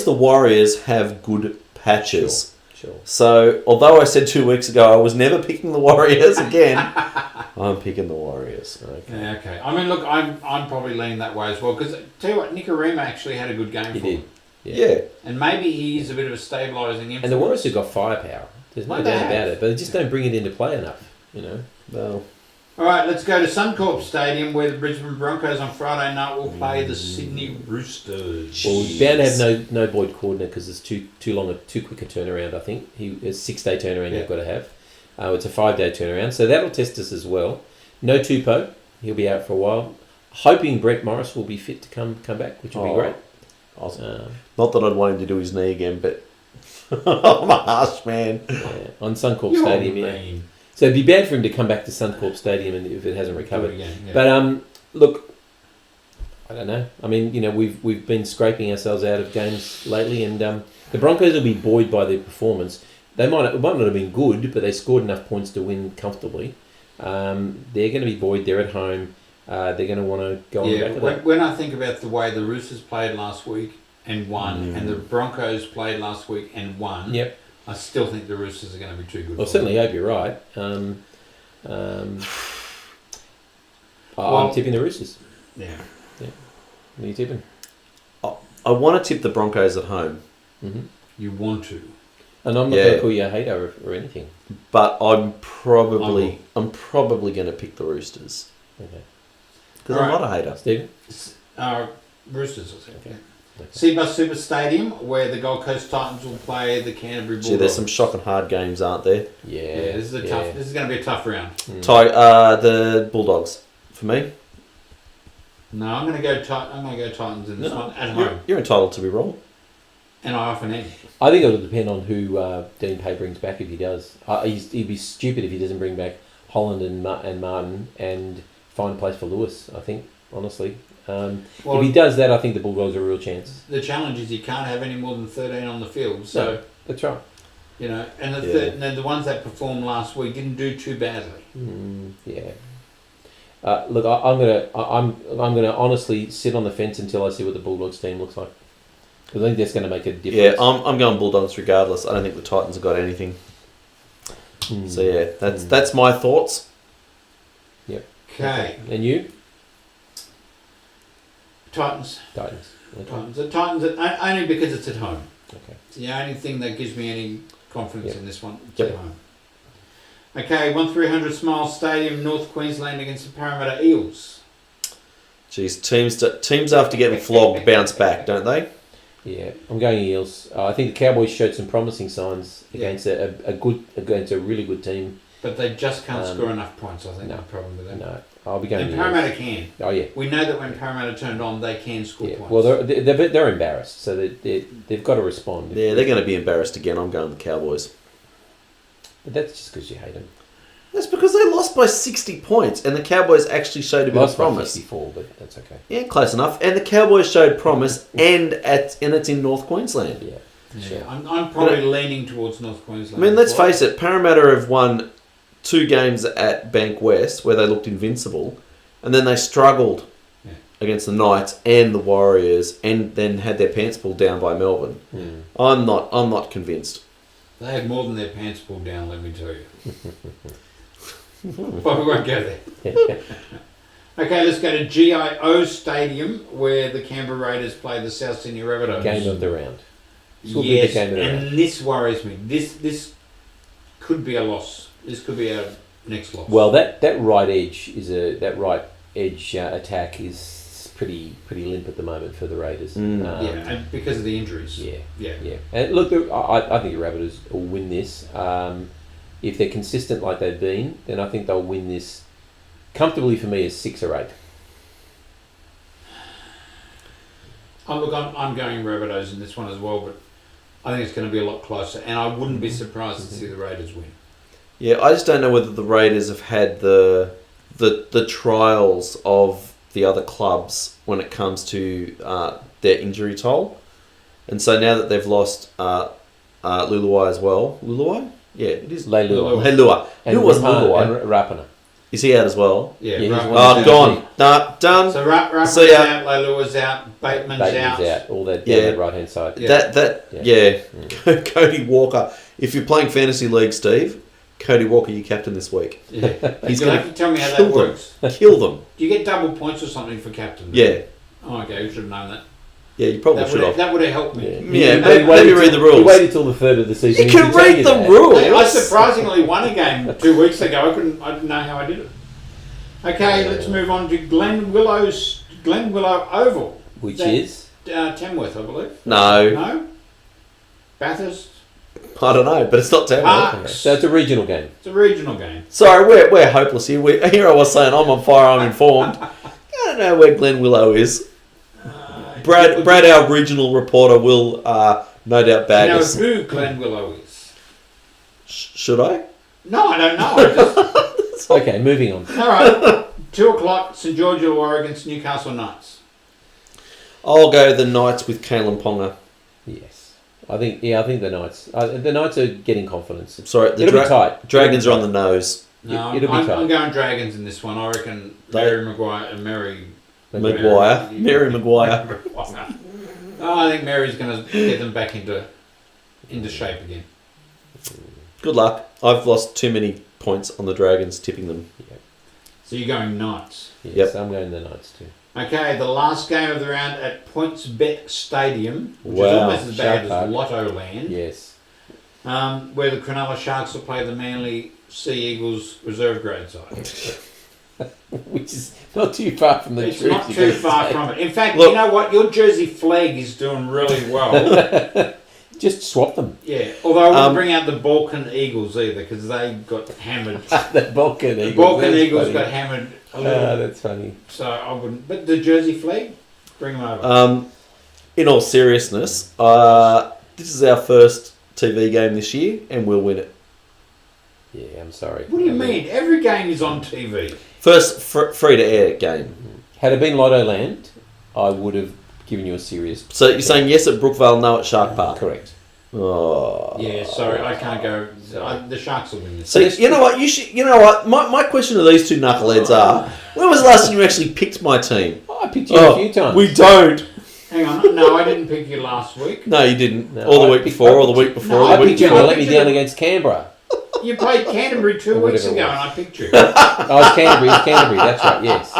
the Warriors have good patches. Sure. So, although I said 2 weeks ago I was never picking the Warriors again, I'm picking the Warriors. Okay. Yeah, okay. I mean, look, I'm probably leaning that way as well because tell you what, Nicarima actually had a good game He for did. them. Yeah. And maybe he is a bit of a stabilising influence. And the Warriors have got firepower. There's no Well, they doubt have. about it. But they just don't bring it into play enough, you know. Well, All right, let's go to Suncorp Stadium where the Brisbane Broncos on Friday night will play the Sydney Roosters. Well, we're bound to have no Boyd Cordner because it's too quick a turnaround, I think. It's a 6-day turnaround you've got to have. It's a 5-day turnaround. So that'll test us as well. No Tupou. He'll be out for a while. Hoping Brett Morris will be fit to come back, which will be great. awesome. Not that I'd want him to do his knee again, but I'm a harsh man. Yeah, on Suncorp You're Stadium, mean. So it'd be bad for him to come back to Suncorp Stadium and if it hasn't recovered. Do it again, yeah. But look, I don't know. I mean, we've been scraping ourselves out of games lately, and the Broncos will be buoyed by their performance. It might not have been good, but they scored enough points to win comfortably. They're going to be buoyed. They're at home. They're going to want to go on the back of that. When I think about the way the Roosters played last week and won, and the Broncos played last week and won, Yep. I still think the Roosters are going to be too good. Well, for certainly them. hope you're right. Well, I'm tipping the Roosters. Yeah. What are you tipping? I want to tip the Broncos at home, Mm-hmm. You want to. And I'm not Yeah. going to call you a hater or anything. but I'm probably going to pick the Roosters Okay. because I'm Alright. not a hater. Stephen? Roosters, I think. Okay. Yeah. Seabus Super Stadium, where the Gold Coast Titans will play the Canterbury Bulldogs. Gee, there's some shocking hard games, aren't there? Yeah. Yeah, this is a tough. This is going to be a tough round. The Bulldogs for me. No, I'm going to go. I'm going to go Titans in this one at home, You're entitled to be wrong. and I often am. I think it'll depend on who Dean Pay brings back if he does. He'd be stupid if he doesn't bring back Holland and Martin and find a place for Lewis, I think, honestly. Well, if he does that, I think the Bulldogs are a real chance. the challenge is you can't have any more than 13 on the field. So That's right. you know, and and then the ones that performed last week didn't do too badly. Yeah. Look, I'm gonna honestly sit on the fence until I see what the Bulldogs team looks like. Because I think that's going to make a difference. Yeah, I'm going Bulldogs regardless. I don't think the Titans have got anything. So yeah, that's my thoughts. Yep. Okay, And you? Titans. Titans. Okay. Titans. The Titans only because it's at home. Okay. It's the only thing that gives me any confidence in this one. It's Yep. at home. Okay, 1300 Smile Stadium, North Queensland against the Parramatta Eels. Jeez, teams after getting flogged bounce back, don't they? Yeah, I'm going Eels. I think the Cowboys showed some promising signs against against a really good team. But they just can't score enough points, I think, no. the problem with them. No, I'll be going And Eels. Parramatta can. Oh yeah. We know that when Parramatta turned on, they can score Yeah. points. Well, they're embarrassed, so they've got to respond. Yeah, they're going to be embarrassed again. I'm going the Cowboys. But that's just because you hate them. That's because they lost by 60 points, and the Cowboys actually showed a bit of Lost by promise. 54, but that's okay. Yeah, close enough. And the Cowboys showed promise, and it's in North Queensland. Yeah. Yeah, Sure. I'm probably leaning towards North I Queensland. mean, let's face it. Parramatta have won 2 games at Bank West where they looked invincible, and then they struggled against the Knights and the Warriors, and then had their pants pulled down by Melbourne. I'm not convinced. They had more than their pants pulled down, let me tell you. But we won't go there. Okay, let's go to GIO Stadium, where the Canberra Raiders play the South Sydney Rabbitohs. Game of the round. This will be the Yes, game of the and round. this worries me. This could be a loss. This could be our next loss. Well, that right edge attack is pretty limp at the moment for the Raiders. yeah, and because of the injuries. Yeah. And look, I think the Rabbitohs will win this. If they're consistent like they've been, then I think they'll win this comfortably. For me, as 6 or 8. Oh, look, I'm going Rabbitohs in this one as well, but I think it's going to be a lot closer, and I wouldn't be surprised to see the Raiders win. Yeah, I just don't know whether the Raiders have had the trials of the other clubs when it comes to their injury toll, and so now that they've lost Luluai as well, Luluai, yeah, it is Leilua. And Who was Rapana, Luluai? and Rapana. Is he out as well? Yeah, Yeah, he's Rapana's one Oh, of gone. Nah, done. So Rapana's See ya. out, Leilua's out, Bateman's out. All that Yeah. down that right hand side. Yeah. Cody Walker. If you're playing fantasy league, Steve, Cody Walker, you captain this week. Yeah. He's You'll gonna have to tell me how kill that them. works. Kill them. Do you get double points or something for captain? Yeah, Oh, okay, you should have known that. yeah, you probably should have. That would have helped me. Yeah, He maybe waited read the till- rules. He waited till the third of the season. You to can tell read you the that. rules. I surprisingly won a game 2 weeks ago. I didn't know how I did it. Okay, let's move on to Glen Willow Oval. Which That- is? Tamworth, I believe. No, No? Bathurst? I don't know, but it's not Tamworth. Parks. So it's a regional game. It's a regional game. Sorry, we're hopeless here. Here I was saying I'm on fire, I'm informed. I don't know where Glen Willow is. Brad, our regional reporter, will no doubt bag Do you know us. who Glen Willow is? Should I? No, I don't know. I just, Okay, moving on. all right. 2 o'clock, St George Illawarra against Newcastle Knights. I'll go the Knights with Kalen Ponga. Yes. I think the Knights. The Knights are getting confidence. Sorry, the It'll be tight. Dragons are It'll on be the nose. No, It'll be I'm tight. going Dragons in this one. I reckon Mary Maguire and Mary Maguire. Mary Maguire. Oh, I think Mary's going to get them back into shape again. Good luck. I've lost too many points on the Dragons tipping them. So you're going Knights. Yes, Yep. I'm going the Knights too. Okay, the last game of the round at PointsBet Stadium, which is Wow, almost as bad Shark Park. as Lotto Land, Yes. where the Cronulla Sharks will play the Manly Sea Eagles reserve grade side. Which is not too far from the It's truth. not you too gotta far say. from it. In fact, Look- you know what? Your Jersey flag is doing really well. Just swap them. Yeah, although I wouldn't Um, bring out the Balkan Eagles either because they got hammered. The Balkan The Eagles. Balkan that's Eagles funny. got hammered a little, That's funny. so I wouldn't. But the Jersey flag, bring them over. In all seriousness, this is our first TV game this year, and we'll win it. Yeah, I'm sorry. What do you mean? Every game is on TV. First free to air game. Had it been Lotto Land, I would have given you a serious. So you're saying yes at Brookvale, no at Shark Park? Correct. Oh. Yeah, sorry, I can't go. The Sharks will win this. So you know what? You know what? My question to these two knuckleheads are: when was the last time you actually picked my team? I picked you a few times. We don't. Hang on, no, I didn't pick you last week. No, you didn't. No, or the I week picked- before, I or the picked week you- before, No, or I the week picked you before. to let me down against Canberra. You played Canterbury 2 Or weeks whatever ago, it and was. I picked you. Oh, it's Canterbury. It's Canterbury. That's right. Yes.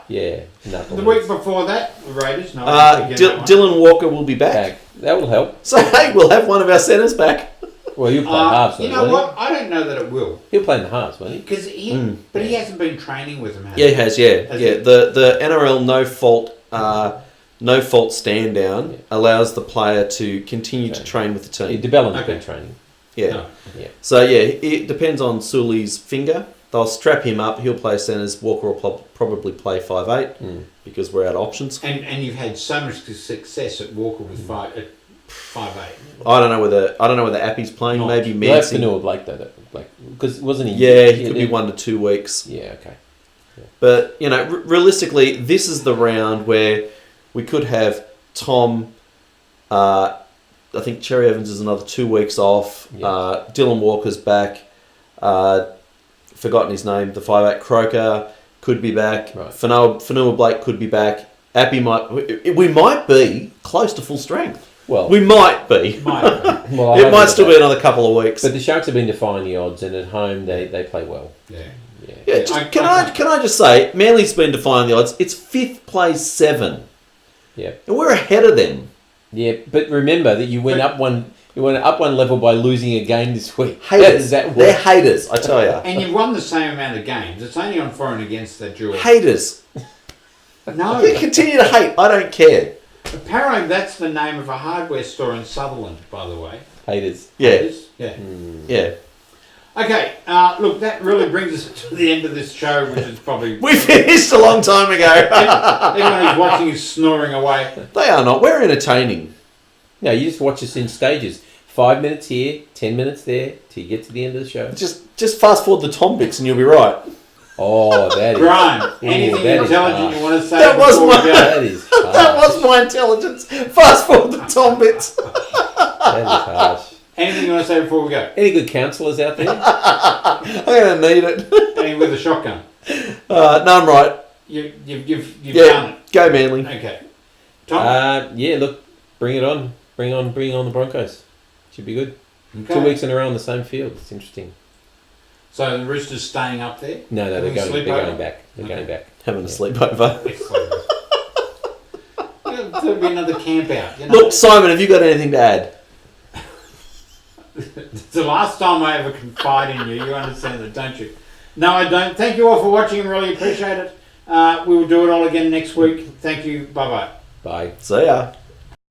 Yeah. Nothing. The week before that, the Raiders. No, I didn't pick you in that one. Dylan Walker will be back. Back. That will help. So hey, we'll have one of our centres back. Well, you play halves. You won't know he? what? I don't know that it will He'll play in the halves, won't he? because he hasn't been training with them. Has Yeah, he he? has. Yeah, Has yeah. he? The NRL no fault stand down allows the player to continue to train with the team. DeBellin's Okay. been training. Yeah. No. Yeah. So yeah, it depends on Sully's finger. They'll strap him up. He'll play centres. Walker will probably play 5'8" because we're out of options. And you've had so much success at Walker with 5'8". I don't know whether Appy's playing. Not- Maybe You'll have to Mancy. know Blake though. Because wasn't he? Yeah, he could be 1 to 2 weeks. Yeah. Okay. But you know, realistically, this is the round where we could have Tom. I think Cherry Evans is another 2 weeks off. Yeah. Dylan Walker's back. Forgotten his name. The 5'8" Croker could be back. Right. Fanua Blake could be back. Appy might. We might be close to full strength. Well, We might be. Might be. well, I It hope might that- still be another couple of weeks. But the Sharks have been defying the odds, and at home they play well. Yeah. Yeah. Yeah, can I just say, Manly's been defying the odds. It's 5th place 7, Yeah. and we're ahead of them. Yeah. But remember that you went up one. You went up one level by losing a game this week. How Haters. does that They're work? haters, I tell you. And you've won the same amount of games. It's only on for and against that duel. Haters. No. They continue to hate. I don't care. Apparently that's the name of a hardware store in Sutherland, by the way. Haters. Yeah, It is? Yeah. yeah. Okay, look, that really brings us to the end of this show, which is probably... We finished a long time ago. Everyone who's watching is snoring away. They are not. We're entertaining. No, you just watch us in stages. 5 minutes here, 10 minutes there, till you get to the end of the show. Just fast forward the Tom bits and you'll be right. Oh, that is. Brian, anything that is intelligent harsh. you want to say That was before we my- go? That is harsh. That was my intelligence. Fast forward the Tom bits. That is harsh. Anything you want to say before we go? Any good counsellors out there? I'm going to need it. Anything with a shotgun? No, I'm right. You've done Yeah, it. go Manly. Okay. Tom? Yeah, look, bring it on. Bring on the Broncos. Should be good. Okay. 2 weeks in a row on the same field. It's interesting. So the Roosters staying up there? No, they're Having a going sleepover? back. They're Okay. going back. Having a sleepover. Excellent. There'll be another camp out. You know? Look, Simon, have you got anything to add? It's the last time I ever confide in you. You understand that, don't you? No, I don't. Thank you all for watching. Really appreciate it. We will do it all again next week. Thank you. Bye-bye. Bye. See ya.